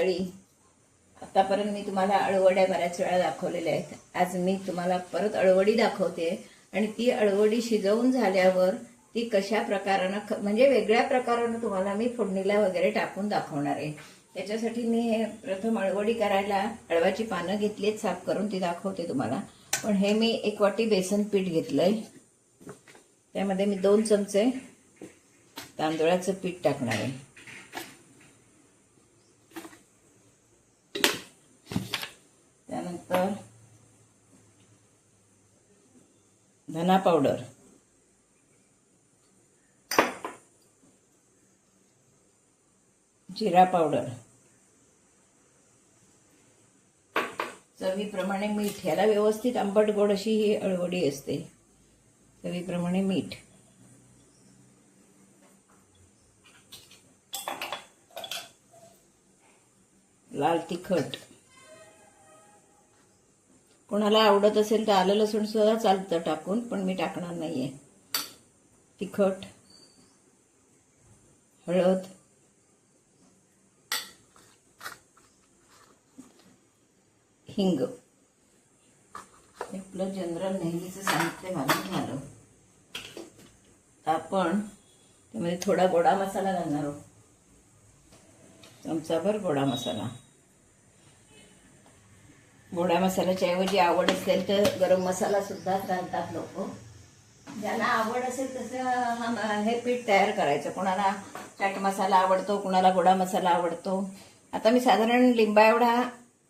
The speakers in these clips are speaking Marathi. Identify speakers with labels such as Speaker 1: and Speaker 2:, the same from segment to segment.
Speaker 1: मंडळी. आतापर्यंत मी तुम्हाला अळवड्या बऱ्याच वेळा दाखवलेल्या आहेत. आज मी तुम्हाला परत अळवडी दाखवते आणि ती अळवडी शिजवून झाल्यावर ती कशा प्रकारानं म्हणजे वेगळ्या प्रकारानं तुम्हाला मी फोडणीला वगैरे टाकून दाखवणार आहे. त्याच्यासाठी मी प्रथम अळवडी करायला अळवाची पानं घेतलीत साफ करून, ती दाखवते तुम्हाला. पण हे मी 1 वाटी बेसन पीठ घेतलंय, त्यामध्ये मी 2 चमचे तांदूळाचं पीठ टाकणार आहे. त्यानंतर धना पावडर, जिरा पावडर, चवीप्रमाणे मीठ. ह्याला व्यवस्थित आंबट गोड अशी ही अळवडी असते. चवीप्रमाणे मीठ, लाल तिखट. कोणाला आवडत असेल तर आलं लसूण सुद्धा चालतं टाकून, पण मी टाकणार नाहीये. तिखट, हळद, हिंग. आपलं जनरल नेहमीचं साहित्य घालून झालं. आपण त्यामध्ये थोडा गोडा मसाला घालणार आहोत, चमचाभर गोडा मसाला. गोडा मसाल्याच्या ऐवजी आवड असेल तर गरम मसाला सुद्धा घालतात लोक. ज्यांना आवड असेल तसं हे पीठ तयार करायचं. कोणाला चाट मसाला आवडतो, कोणाला गोडा मसाला आवडतो. आता मी साधारण लिंबा एवढा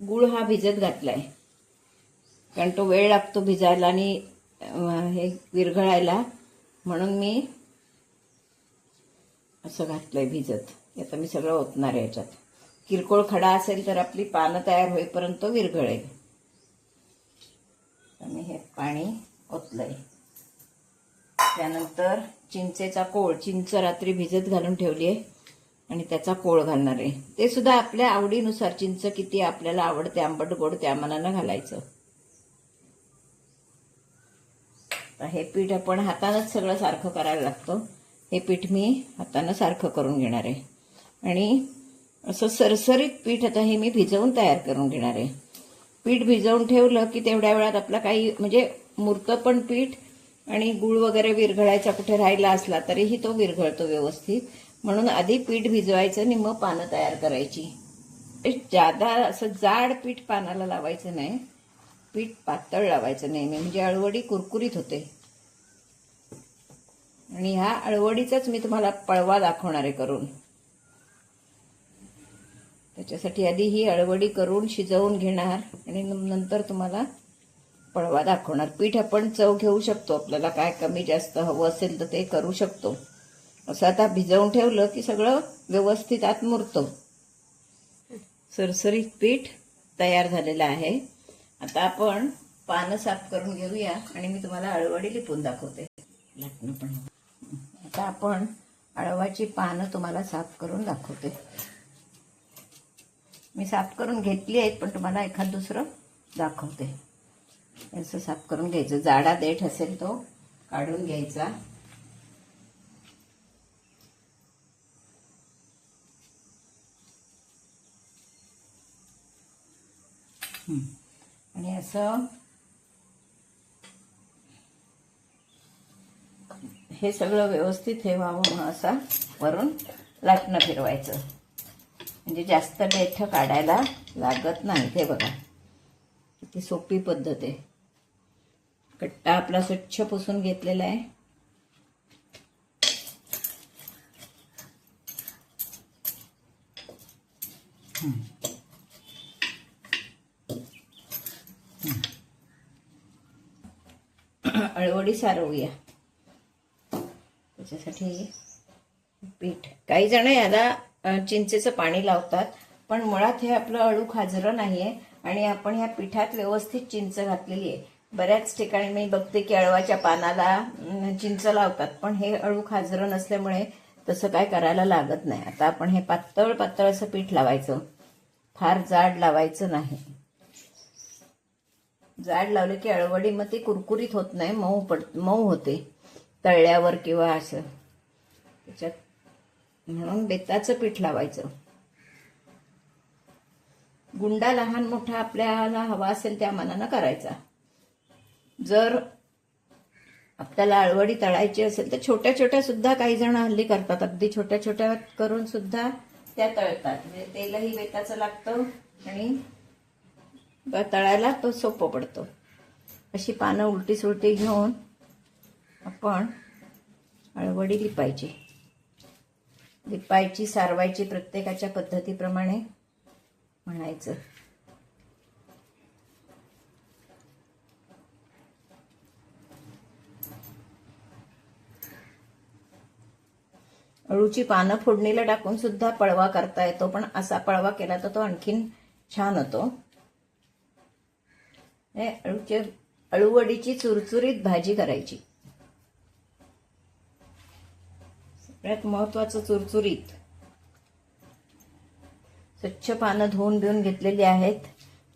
Speaker 1: गूळ हा भिजत घातलाय, कारण तो वेळ लागतो भिजायला आणि हे विरघळायला, म्हणून मी असं घातलंय भिजत. आता मी सगळं ओतणार आहे याच्यात. किरकोळ खडा असेल तर आपली पानं तयार होईपर्यंत विरघळेल. मी हे पाणी ओतलंय. त्यानंतर चिंचेचा कोळ, चिंच रात्री भिजत घालून ठेवली आहे आणि त्याचा कोळ घालणार आहे. ते सुद्धा आपल्या आवडीनुसार, चिंच किती आपल्याला आवडते आंबट गोड त्या मानानं घालायचं. हे पीठ आपण हातानंच सगळं सारखं करायला लागतं. हे पीठ मी हातानं सारखं करून घेणार आहे आणि असं सरसरीत पीठ आता हे मी भिजवून तयार करून घेणार आहे. पीठ भिजवून ठेवलं की तेवढ्या वेळात आपला काही म्हणजे मुरतं पण पीठ, आणि गूळ वगैरे विरघळायचा कुठे राहिला असला तरीही तो विरघळतो व्यवस्थित. म्हणून आधी पीठ भिजवायचं आणि मग पानं तयार करायची. जादा असं जाड पीठ पानाला लावायचं नाही, पीठ पातळ लावायचं नेहमी, म्हणजे अळवडी कुरकुरीत होते. आणि ह्या अळवडीचाच मी तुम्हाला पळवा दाखवणार आहे करून. त्याच्यासाठी आधी ही अळवडी करून शिजवून घेणार आणि नंतर तुम्हाला पळवा दाखवणार. पीठ आपण चव घेऊ शकतो, आपल्याला काय कमी जास्त हवं असेल तर ते करू शकतो. असं आता भिजवून ठेवलं की सगळं व्यवस्थित आत मुरतं. सरसरीत पीठ तयार झालेलं आहे. आता आपण पानं साफ करून घेऊया आणि मी तुम्हाला अळवडी लिपून दाखवते. लाटणं पण. आता आपण अळवाची पानं तुम्हाला साफ करून दाखवते. मी साफ करून घेतली आहेत, पण तुम्हाला एखाद दुसरं दाखवते. असं साफ करून घ्यायचं. जाडा देठ असेल तो काढून घ्यायचा. आणि असं हे सगळं व्यवस्थित हे व्हावं म्हणून असा वरून लाटणं फिरवायचं, म्हणजे जास्त देठ काढायला लागत नाही. हे बघा किती सोपी पद्धत आहे. कट्टा आपला स्वच्छ पुसून घेतलेला आहे. अळवडी सारवूया. त्याच्यासाठी पीठ, काही जण याला चिंचेचं पाणी लावतात, पण मुळात हे आपलं अळू खाजरं नाहीये आणि आपण ह्या पिठात व्यवस्थित चिंच घातलेली आहे. बऱ्याच ठिकाणी मी बघते की अळवाच्या पानाला चिंच लावतात, पण हे अळू खाजरं नसल्यामुळे तसं काय करायला लागत नाही. आता आपण हे पातळ पातळ असं पीठ लावायचं, फार जाड लावायचं नाही. जाड लावले की अळवडी मग ती कुरकुरीत होत नाही, मऊ होते तळल्यावर किंवा असं. त्याच्यात म्हणून बेताचं पीठ लावायचं. गुंडा लहान मोठा आपल्याला हवा असेल त्या मानानं करायचा. जर आपल्याला अळवडी तळायची असेल तर छोट्या छोट्या सुद्धा काही जण हल्ली करतात. अगदी छोट्या छोट्या करून सुद्धा त्या तळतात. म्हणजे तेलही बेताचं लागतं आणि तळायला तो सोपं पडतो. अशी पानं उलटी सुलटी घेऊन आपण अळवडी लिपायची सारवायची प्रत्येकाच्या पद्धतीप्रमाणे म्हणायचं. अळूची पानं फोडणीला टाकून सुद्धा पळवा करता येतो, पण असा पळवा केला तर तो आणखीन छान होतो. अळूवडीची चुरचुरीत भाजी करायची. सगळ्यात महत्वाचं चुरचुरीत. स्वच्छ पानं धुवून बिवून घेतलेली आहेत.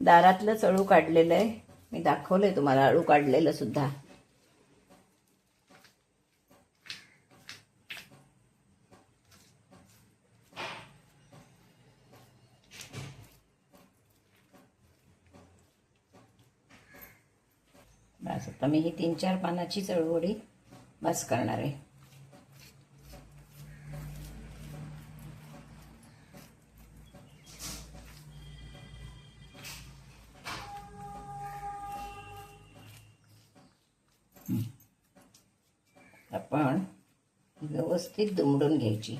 Speaker 1: दारातलंच अळू काढलेलं आहे. मी दाखवलंय तुम्हाला अळू काढलेलं सुद्धा. बस आता मी ही 3-4 पानाचीच अळूवडी बस करणार आहे. आपण व्यवस्थित दुमडून घ्यायची.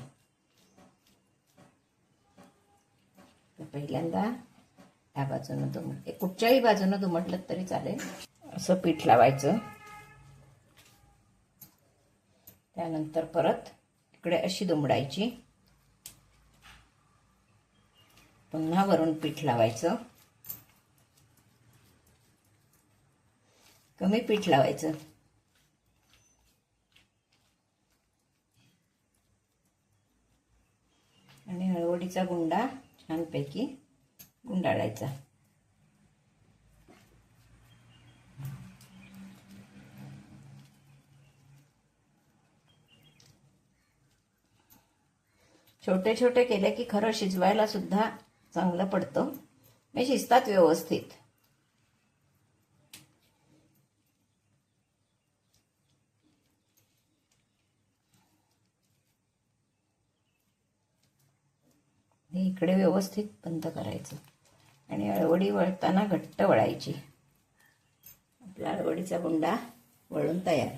Speaker 1: पहिल्यांदा ह्या बाजूनं दुमडते, कुठच्याही बाजूनं दुमडलं तरी चालेल. असं पीठ लावायचं. त्यानंतर परत इकडे अशी दुमडायची. पुन्हा वरून पीठ लावायचं. कमी पीठ लावायचं. आणि अळवडीचा गुंडा छानपैकी गुंडाळायचा. छोटे छोटे केले की खरं शिजवायला सुद्धा चांगलं पडतं. हे शिजतात व्यवस्थित. हे इकडे व्यवस्थित बंद करायचं आणि अळवडी वळताना घट्ट वळायची. आपला अळवडीचा गुंडा वळून तयार.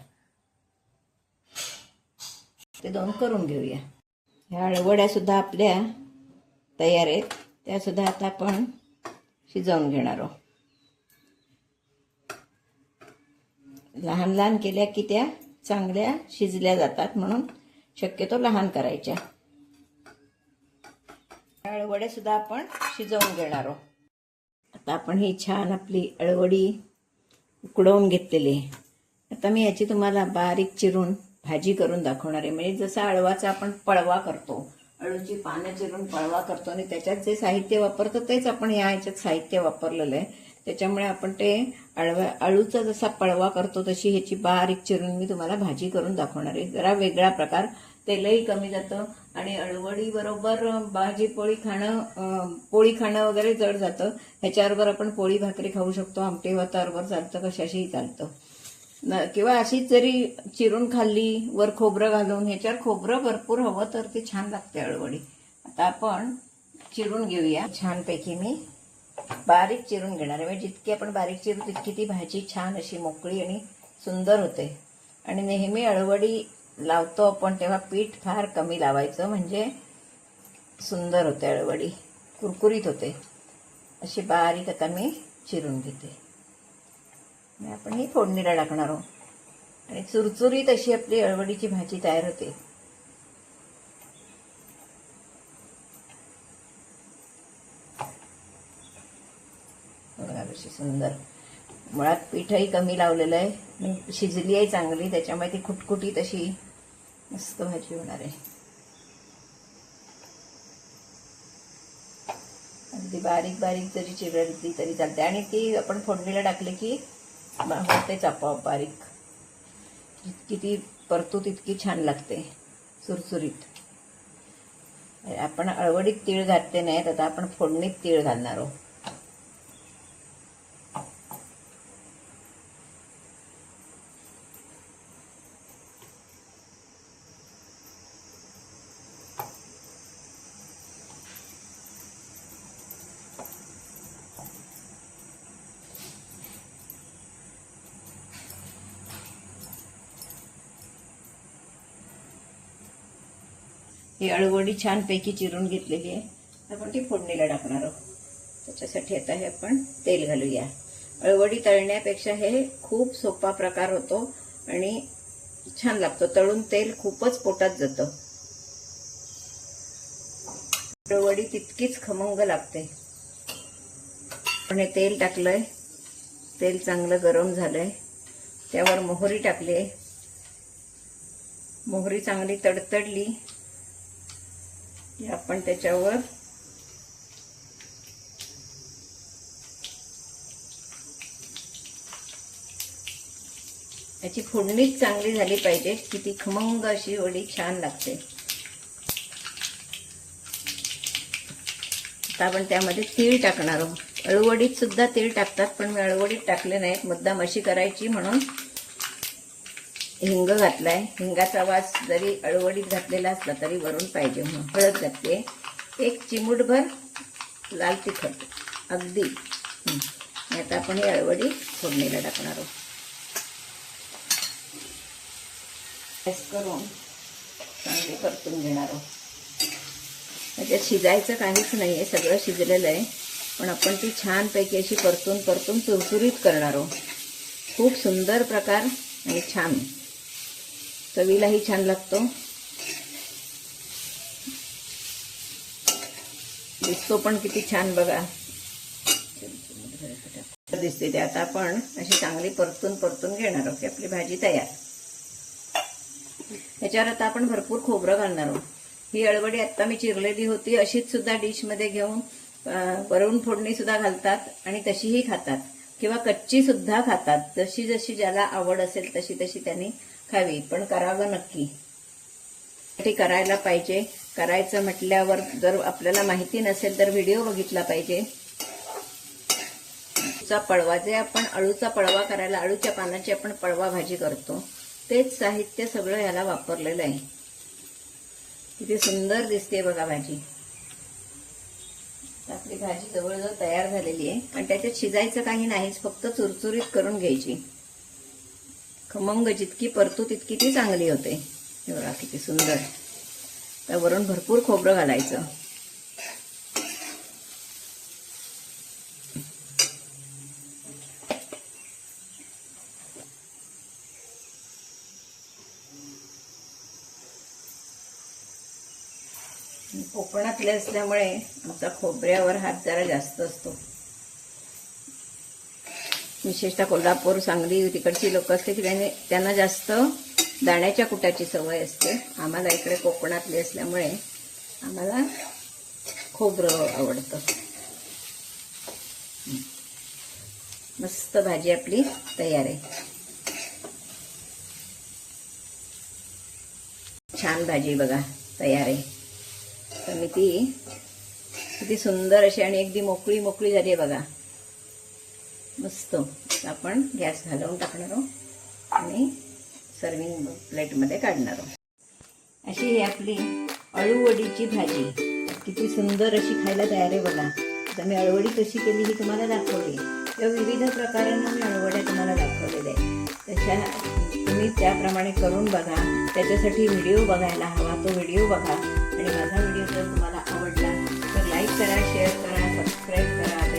Speaker 1: ते 2 करून घेऊया. ह्या अळवड्या सुद्धा आपल्या तयार आहेत. त्या सुद्धा आता आपण शिजवून घेणार आहोत. लहान लहान केल्या की त्या चांगल्या शिजल्या जातात, म्हणून शक्यतो लहान करायच्या. अळवड्या सुद्धा आपण शिजवून घेणार आहोत. आता आपण ही छान आपली अळवडी उकडवून घेतलेली आहे. आता मी याची तुम्हाला बारीक चिरून भाजी करून दाखवणार आहे. म्हणजे जसा अळवाचा आपण पळवा करतो, अळूची पानं चिरून पळवा करतो आणि त्याच्यात जे साहित्य वापरतो तेच आपण ह्याच्यात साहित्य वापरलेलं आहे. त्याच्यामुळे आपण ते अळूचा जसा पळवा करतो तशी ह्याची बारीक चिरून मी तुम्हाला भाजी करून दाखवणार आहे. जरा वेगळा प्रकार. तेलही कमी जातं आणि अळवडी बरोबर भाजी पोळी खाणं वगैरे जड जातं. ह्याच्याबरोबर आपण पोळी भाकरी खाऊ शकतो. आमटी भाताबरोबर चालतं, कशाशीही चालतं. किंवा अशीच जरी चिरून खाल्ली वर खोबरं घालून. ह्याच्यावर खोबरं भरपूर हवं तर ती छान लागते अळवडी. आता आपण चिरून घेऊया. छानपैकी मी बारीक चिरून घेणार आहे. म्हणजे जितकी आपण बारीक चिरू तितकी ती भाजी छान अशी मोकळी आणि सुंदर होते. आणि नेहमी अळवडी लावतो आपण तेव्हा पीठ फार कमी लावायचं, म्हणजे सुंदर होते अळवडी, कुरकुरीत होते. अशी बारीक आता मी चिरून घेते. आपण ही फोडणीला टाकणार आहोत आणि चुरचुरीत अशी आपली अळवडीची भाजी तयार होते. बघा कशी सुंदर. मुळात पीठही कमी लावलेलं आहे, शिजली आहे चांगली, त्याच्यामुळे ती खुटखुटीत अशी मस्त भाजी होणार आहे. अगदी बारीक बारीक जरी चिरली तरी चालते. आणि ती आपण फोडणीला टाकली की होतेच आपोआप बारीक. जितकी ती परतू तितकी छान लागते, सुरसुरीत. आपण अळवडीत तीळ घातले नाहीत, आता आपण फोडणीत तीळ घालणार आहोत. ही अळूवडी छानपैकी चिरून घेतलेली आहे. आपण ती फोडणीला टाकणार आहोत. त्याच्यासाठी आता हे आपण तेल घालूया. अळूवडी तळण्यापेक्षा हे खूप सोपा प्रकार होतो आणि छान लागतो. तळून तेल खूपच पोटात जातं. अळूवडी तितकीच खमंग लागते. आपण हे तेल टाकलंय. तेल चांगलं गरम झालंय. त्यावर मोहरी टाकली. मोहरी चांगली तडतडली की आपण त्याच्यावर याची फोडणीच चांगली झाली पाहिजे की ती खमंग अशी वडी छान लागते. आता आपण त्यामध्ये तीळ टाकणार आहोत. अळूवडीत सुद्धा तीळ टाकतात, पण मी अळूवडीत टाकले नाहीत. मुद्दाम अशी करायची म्हणून हिंग घातलाय. हिंगाचा वास जरी अळूवडीत घातलेला असला तरी वरून पाहिजे म्हणून हळद घातली. एक चिमूटभर लाल तिखट अगदी. आता आपण ही अळूवडी फोडणीला टाकणार आहोत. गॅस करून चांगली परतून घेणार आहोत. त्याच्यात शिजायचं काहीच नाही आहे, सगळं शिजलेलं आहे. पण आपण ती छानपैकी अशी परतून परतून चुरचुरीत करणार आहोत. खूप सुंदर प्रकार आणि छान चवीलाही छान लागतो. दिसतो पण किती छान बघा दिसते ते. आता आपण अशी चांगली परतून परतून घेणार आहोत. आपली भाजी तयार. याच्यावर आता आपण भरपूर खोबरं घालणार आहोत. ही अळूवडी आता मी चिरलेली होती. अशीच सुद्धा डिशमध्ये घेऊन वरून फोडणी सुद्धा घालतात आणि तशीही खातात किंवा कच्ची सुद्धा खातात. जशी जशी ज्याला आवड असेल तशी तशी त्यांनी खावी. पण करावं नक्की. ते करायला पाहिजे. करायचं म्हटल्यावर जर आपल्याला माहिती नसेल तर व्हिडिओ बघितला पाहिजे. पळवा जे आपण अळूचा पळवा करायला अळूच्या पानाची आपण पळवा भाजी करतो तेच साहित्य सगळं याला वापरलेलं आहे. किती सुंदर दिसते बघा भाजी. आपली भाजी जवळजवळ तयार झालेली आहे. आणि त्याच्यात शिजायचं काही नाहीच, फक्त चुरचुरीत करून घ्यायची. खमंग जितकी परतू तितकी ती चांगली होते. हे बघा किती सुंदर. तर वरून भरपूर खोबरं घालायचं. कोकणातले असल्यामुळे आमचा खोबऱ्यावर हात जरा जास्त असतो. विशेषतः कोल्हापूर सांगली तिकडची लोक असते की त्यांना जास्त दाण्याच्या कुटाची सवय असते. आम्हाला इकडे कोकणातले असल्यामुळे आम्हाला खोबरं आवडतं. मस्त भाजी आपली तयार आहे. छान भाजी बघा तयार आहे. तर मी ती किती सुंदर अशी आणि अगदी मोकळी मोकळी झाली बघा. मस्त. आपण गॅस घालवून टाकणार आहोत आणि सर्विंग प्लेटमध्ये काढणार आहोत. अशी ही आपली अळूवडीची भाजी किती सुंदर अशी खायला तयार आहे बघा. आता मी अळूवडी कशी केली ही तुम्हाला दाखवली. किंवा विविध प्रकारांना मी अळूवड्या तुम्हाला दाखवलेल्या आहे. तुम्ही त्याप्रमाणे करून बघा. त्याच्यासाठी व्हिडिओ बघायला हवा तो व्हिडिओ बघा. आणि माझा व्हिडिओ जर तुम्हाला आवडला तर लाईक करा, शेअर करा, सबस्क्राईब करा.